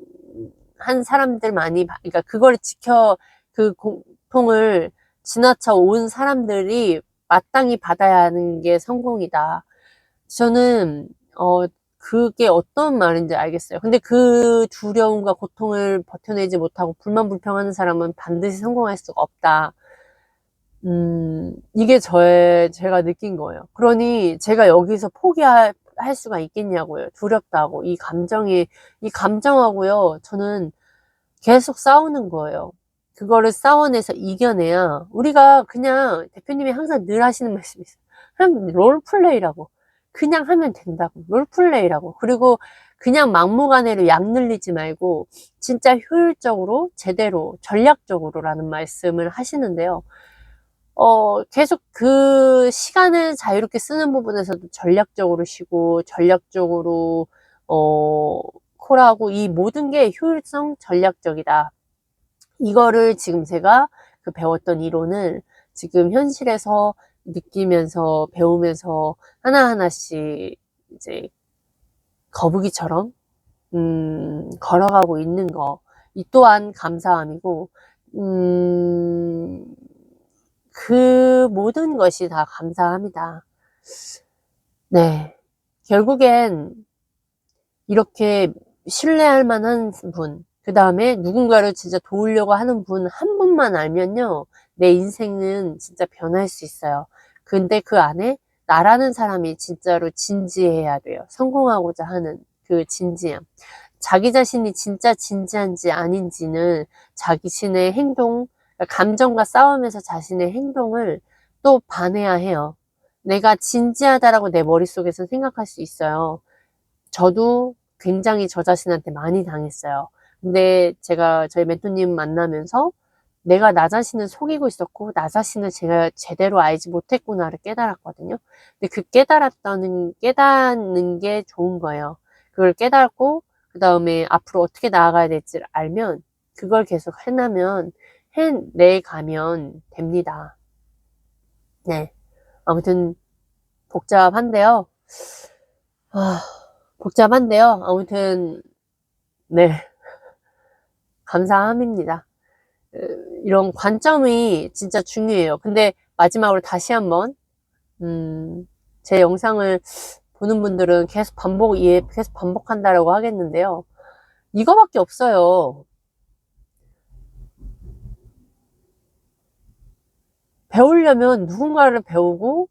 사람들만이, 그러니까 그 고통을 지나쳐 온 사람들이 마땅히 받아야 하는 게 성공이다. 저는 그게 어떤 말인지 알겠어요. 근데 그 두려움과 고통을 버텨내지 못하고 불만 불평하는 사람은 반드시 성공할 수가 없다. 이게 제가 느낀 거예요. 그러니 제가 여기서 포기할 수가 있겠냐고요. 두렵다고. 이 감정하고요, 저는 계속 싸우는 거예요. 그거를 싸워내서 이겨내야, 우리가 그냥, 대표님이 항상 늘 하시는 말씀이 있어요. 그냥 롤플레이라고. 그냥 하면 된다고. 롤플레이라고. 그리고 그냥 막무가내로 약 늘리지 말고 진짜 효율적으로 제대로 전략적으로라는 말씀을 하시는데요. 계속 그 시간을 자유롭게 쓰는 부분에서도 전략적으로 쉬고 전략적으로 콜하고 이 모든 게 효율성 전략적이다. 이거를 지금 제가 그 배웠던 이론을 지금 현실에서 느끼면서 배우면서 하나하나씩 이제 거북이처럼 걸어가고 있는 거, 이 또한 감사함이고, 그 모든 것이 다 감사합니다. 네. 결국엔 이렇게 신뢰할 만한 분, 그 다음에 누군가를 진짜 도우려고 하는 분 한 분만 알면요, 내 인생은 진짜 변할 수 있어요. 근데 그 안에 나라는 사람이 진짜로 진지해야 돼요. 성공하고자 하는 그 진지함. 자기 자신이 진짜 진지한지 아닌지는 자신의 행동, 감정과 싸우면서 자신의 행동을 또 반해야 해요. 내가 진지하다라고 내 머릿속에서 생각할 수 있어요. 저도 굉장히 저 자신한테 많이 당했어요. 근데 제가 저희 멘토님 만나면서 내가 나 자신을 속이고 있었고 나 자신을 제가 제대로 알지 못했구나를 깨달았거든요. 근데 그 깨닫는 게 좋은 거예요. 그걸 깨닫고 그 다음에 앞으로 어떻게 나아가야 될지를 알면 그걸 계속 해내가면 됩니다. 네. 아무튼 복잡한데요. 복잡한데요. 아무튼 네. 감사함입니다. 이런 관점이 진짜 중요해요. 근데 마지막으로 다시 한번 제 영상을 보는 분들은 계속 반복한다라고 하겠는데요. 이거밖에 없어요. 배우려면 누군가를 배우고,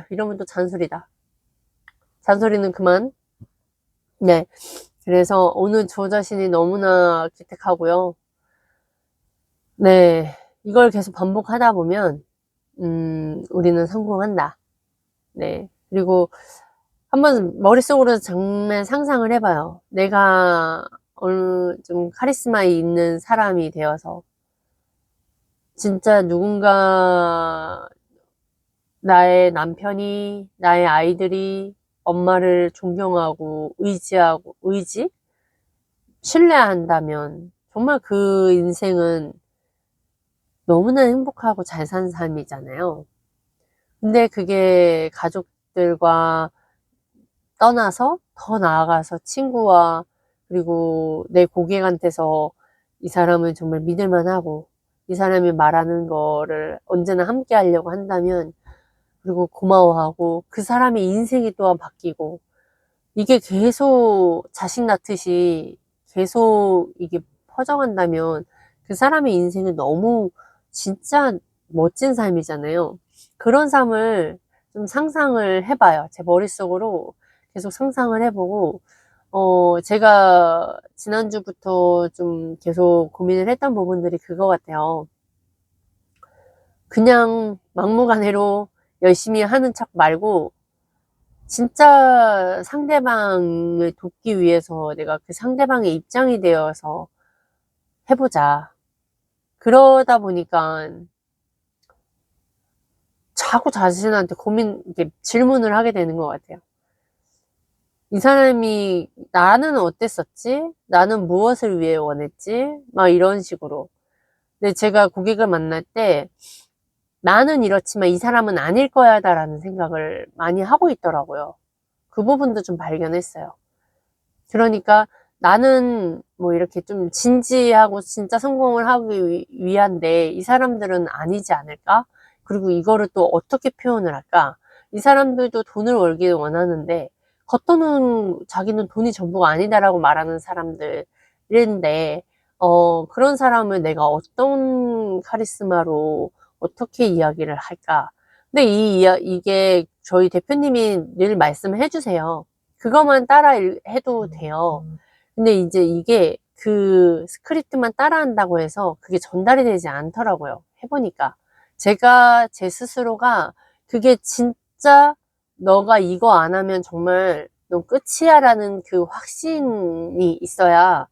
이러면 또 잔소리다. 잔소리는 그만. 네. 그래서 오늘 저 자신이 너무나 기특하고요. 네. 이걸 계속 반복하다 보면, 우리는 성공한다. 네. 그리고 한번 머릿속으로 정말 상상을 해봐요. 내가 좀 카리스마 있는 사람이 되어서 진짜 누군가 나의 남편이, 나의 아이들이 엄마를 존경하고 신뢰한다면 정말 그 인생은 너무나 행복하고 잘 사는 삶이잖아요. 근데 그게 가족들과 떠나서 더 나아가서 친구와 그리고 내 고객한테서 이 사람은 정말 믿을만하고 이 사람이 말하는 거를 언제나 함께 하려고 한다면 그리고 고마워하고 그 사람의 인생이 또한 바뀌고 이게 계속 자식 낳듯이 계속 이게 퍼져간다면 그 사람의 인생은 너무 진짜 멋진 삶이잖아요. 그런 삶을 좀 상상을 해봐요. 제 머릿속으로 계속 상상을 해보고, 제가 지난주부터 좀 계속 고민을 했던 부분들이 그거 같아요. 그냥 막무가내로 열심히 하는 척 말고, 진짜 상대방을 돕기 위해서 내가 그 상대방의 입장이 되어서 해보자. 그러다 보니까 자꾸 자신한테 이렇게 질문을 하게 되는 것 같아요. 이 사람이 나는 어땠었지? 나는 무엇을 위해 원했지? 막 이런 식으로. 근데 제가 고객을 만날 때 나는 이렇지만 이 사람은 아닐 거야다라는 생각을 많이 하고 있더라고요. 그 부분도 좀 발견했어요. 그러니까 나는 뭐 이렇게 좀 진지하고 진짜 성공을 하기 위한데 이 사람들은 아니지 않을까? 그리고 이거를 또 어떻게 표현을 할까? 이 사람들도 돈을 벌기를 원하는데 겉으로는 자기는 돈이 전부가 아니다라고 말하는 사람들인데 그런 사람을 내가 어떤 카리스마로 어떻게 이야기를 할까? 근데 이게 저희 대표님이 늘 말씀해 주세요. 그것만 따라 해도 돼요. 근데 이제 이게 그 스크립트만 따라한다고 해서 그게 전달이 되지 않더라고요. 해보니까. 제가 제 스스로가 그게 진짜 너가 이거 안 하면 정말 넌 끝이야 라는 그 확신이 있어야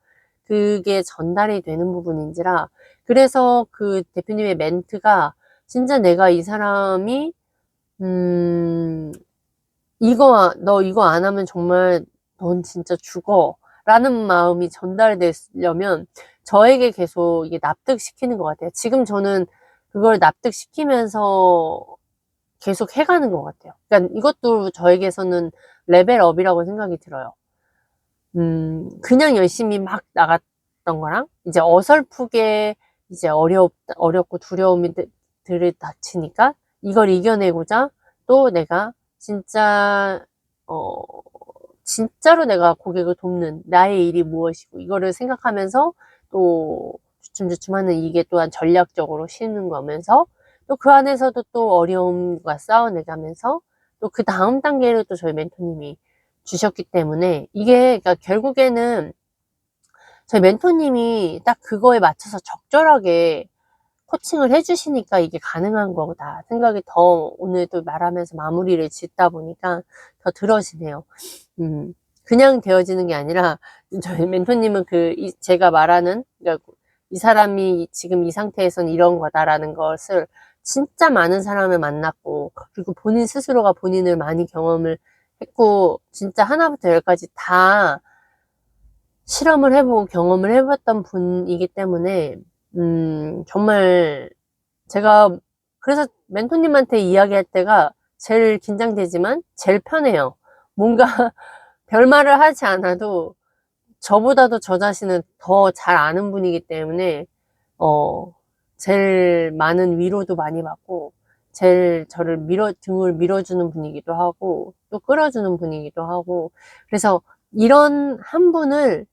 그게 전달이 되는 부분인지라, 그래서 그 대표님의 멘트가 진짜 내가 이 사람이 너 이거 안 하면 정말 넌 진짜 죽어 라는 마음이 전달되려면 저에게 계속 이게 납득시키는 것 같아요. 지금 저는 그걸 납득시키면서 계속 해가는 것 같아요. 그러니까 이것도 저에게서는 레벨업이라고 생각이 들어요. 그냥 열심히 막 나갔던 거랑 이제 어설프게 이제 어렵고 두려움이 들이닥치니까 이걸 이겨내고자 또 내가 진짜 어 진짜로 내가 고객을 돕는 나의 일이 무엇이고 이거를 생각하면서 또 주춤주춤하는 이게 또한 전략적으로 쉬는 거면서 또 그 안에서도 또 어려움과 싸워내가면서 또 그 다음 단계를 또 저희 멘토님이 주셨기 때문에 이게 그러니까 결국에는 저희 멘토님이 딱 그거에 맞춰서 적절하게 코칭을 해주시니까 이게 가능한 거다 생각이 더 오늘 또 말하면서 마무리를 짓다 보니까 더 들어지네요. 그냥 되어지는 게 아니라 저희 멘토님은 제가 말하는 그러니까 이 사람이 지금 이 상태에선 이런 거다라는 것을 진짜 많은 사람을 만났고 그리고 본인 스스로가 본인을 많이 경험을 했고 진짜 하나부터 열까지 다 실험을 해보고 경험을 해봤던 분이기 때문에 정말 제가 그래서 멘토님한테 이야기할 때가 제일 긴장되지만 제일 편해요. 뭔가 별말을 하지 않아도 저보다도 저 자신을 더 잘 아는 분이기 때문에 제일 많은 위로도 많이 받고 제일 저를 등을 밀어주는 분이기도 하고 또 끌어주는 분이기도 하고 그래서 이런 한 분을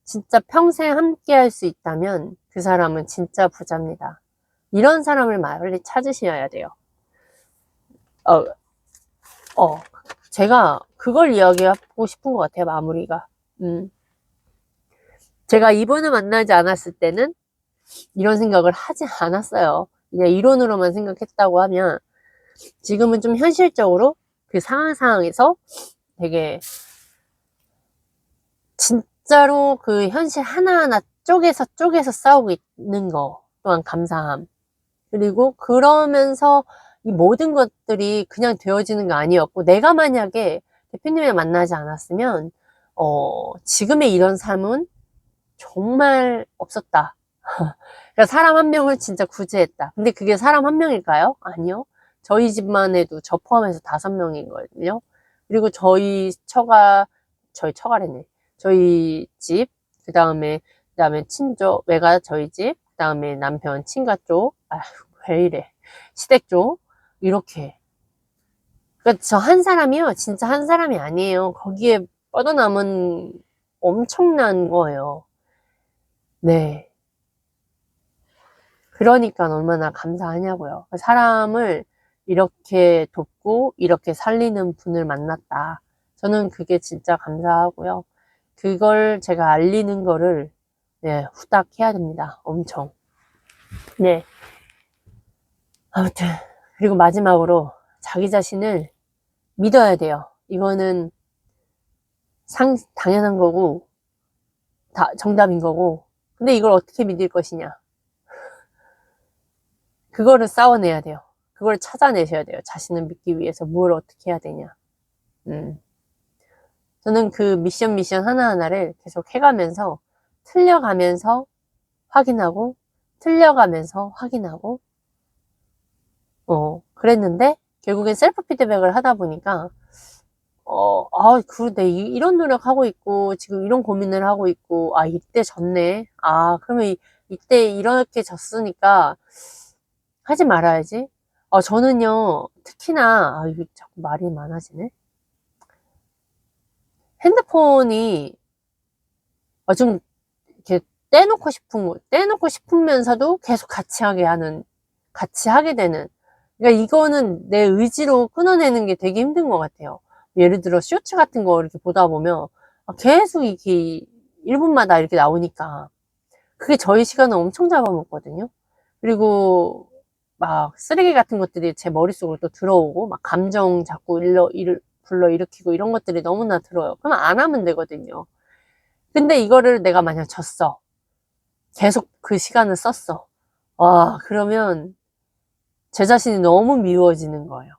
진짜 평생 함께 할 수 있다면 그 사람은 진짜 부자입니다. 이런 사람을 빨리 찾으셔야 돼요. 어, 제가 그걸 이야기하고 싶은 것 같아요, 마무리가. 제가 이분을 만나지 않았을 때는 이런 생각을 하지 않았어요. 그냥 이론으로만 생각했다고 하면 지금은 좀 현실적으로 그 상황에서 되게 진짜로 그 현실 하나하나 쪼개서 싸우고 있는 거 또한 감사함. 그리고 그러면서 이 모든 것들이 그냥 되어지는 거 아니었고 내가 만약에 대표님을 만나지 않았으면 지금의 이런 삶은 정말 없었다. 그러니까 사람 한 명을 진짜 구제했다. 근데 그게 사람 한 명일까요? 아니요. 저희 집만 해도 저 포함해서 5명이거든요. 그리고 저희 처가래네. 저희 집, 그 다음에 친족, 외가 저희 집, 그 다음에 남편 친가 쪽, 왜 이래. 시댁 쪽, 이렇게. 그러니까 저 한 사람이요. 진짜 한 사람이 아니에요. 거기에 뻗어남은 엄청난 거예요. 네. 그러니까 얼마나 감사하냐고요. 사람을 이렇게 돕고 이렇게 살리는 분을 만났다. 저는 그게 진짜 감사하고요. 그걸 제가 알리는 거를 네, 후딱 해야 됩니다. 엄청. 네. 아무튼 그리고 마지막으로 자기 자신을 믿어야 돼요. 이거는 당연한 거고 정답인 거고 근데 이걸 어떻게 믿을 것이냐 그거를 싸워내야 돼요. 그걸 찾아내셔야 돼요. 자신을 믿기 위해서 뭘 어떻게 해야 되냐. 저는 그 미션 하나하나를 계속 해가면서 틀려가면서 확인하고 틀려가면서 확인하고 그랬는데 결국엔 셀프 피드백을 하다 보니까 그러네. 이런 노력하고 있고 지금 이런 고민을 하고 있고 이때 졌네. 그러면 이때 이렇게 졌으니까 하지 말아야지. 저는요 특히나 이거 자꾸 말이 많아지네. 핸드폰이 좀 이렇게 떼놓고 싶으면서도 계속 같이 하게 되는. 그러니까 이거는 내 의지로 끊어내는 게 되게 힘든 것 같아요. 예를 들어 쇼츠 같은 거 이렇게 보다 보면 계속 이렇게 1분마다 이렇게 나오니까 그게 저희 시간을 엄청 잡아먹거든요. 그리고 막 쓰레기 같은 것들이 제 머릿속으로 또 들어오고 막 감정 자꾸 불러일으키고 이런 것들이 너무나 들어요. 그럼 안 하면 되거든요. 근데 이거를 내가 만약 졌어. 계속 그 시간을 썼어. 와, 그러면 제 자신이 너무 미워지는 거예요.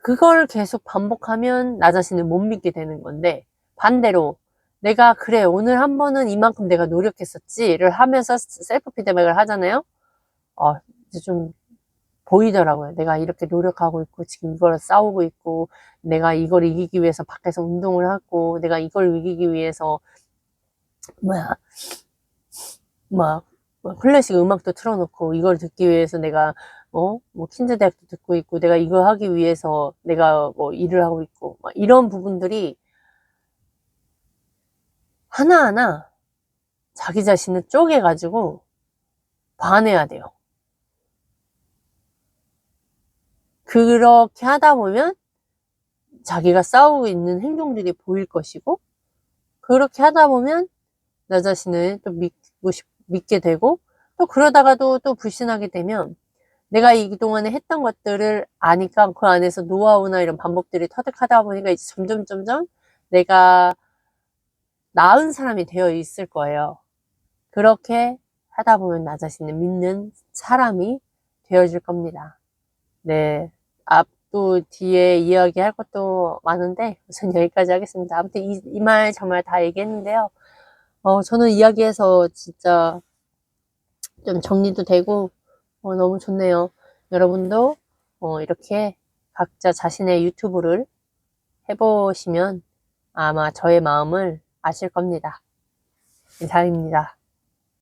그걸 계속 반복하면 나 자신을 못 믿게 되는 건데, 반대로 내가 그래 오늘 한 번은 이만큼 내가 노력했었지를 하면서 셀프 피드백을 하잖아요. 이제 좀 보이더라고요. 내가 이렇게 노력하고 있고 지금 이걸 싸우고 있고 내가 이걸 이기기 위해서 밖에서 운동을 하고 내가 이걸 이기기 위해서 뭐야 막 클래식 음악도 틀어놓고 이걸 듣기 위해서 내가 뭐 킨즈 대학도 듣고 있고 내가 이걸 하기 위해서 내가 뭐 일을 하고 있고 막 이런 부분들이 하나하나 자기 자신을 쪼개가지고 봐내야 돼요. 그렇게 하다 보면 자기가 싸우고 있는 행동들이 보일 것이고 그렇게 하다 보면 나 자신을 또 믿게 되고 또 그러다가도 또 불신하게 되면 내가 이동안에 했던 것들을 아니까 그 안에서 노하우나 이런 방법들이 터득하다 보니까 이제 점점 내가 나은 사람이 되어 있을 거예요. 그렇게 하다 보면 나 자신을 믿는 사람이 되어질 겁니다. 네. 앞도 뒤에 이야기할 것도 많은데 우선 여기까지 하겠습니다. 아무튼 이 말 정말 다 얘기했는데요. 저는 이야기해서 진짜 좀 정리도 되고 너무 좋네요. 여러분도 이렇게 각자 자신의 유튜브를 해보시면 아마 저의 마음을 아실 겁니다. 이상입니다.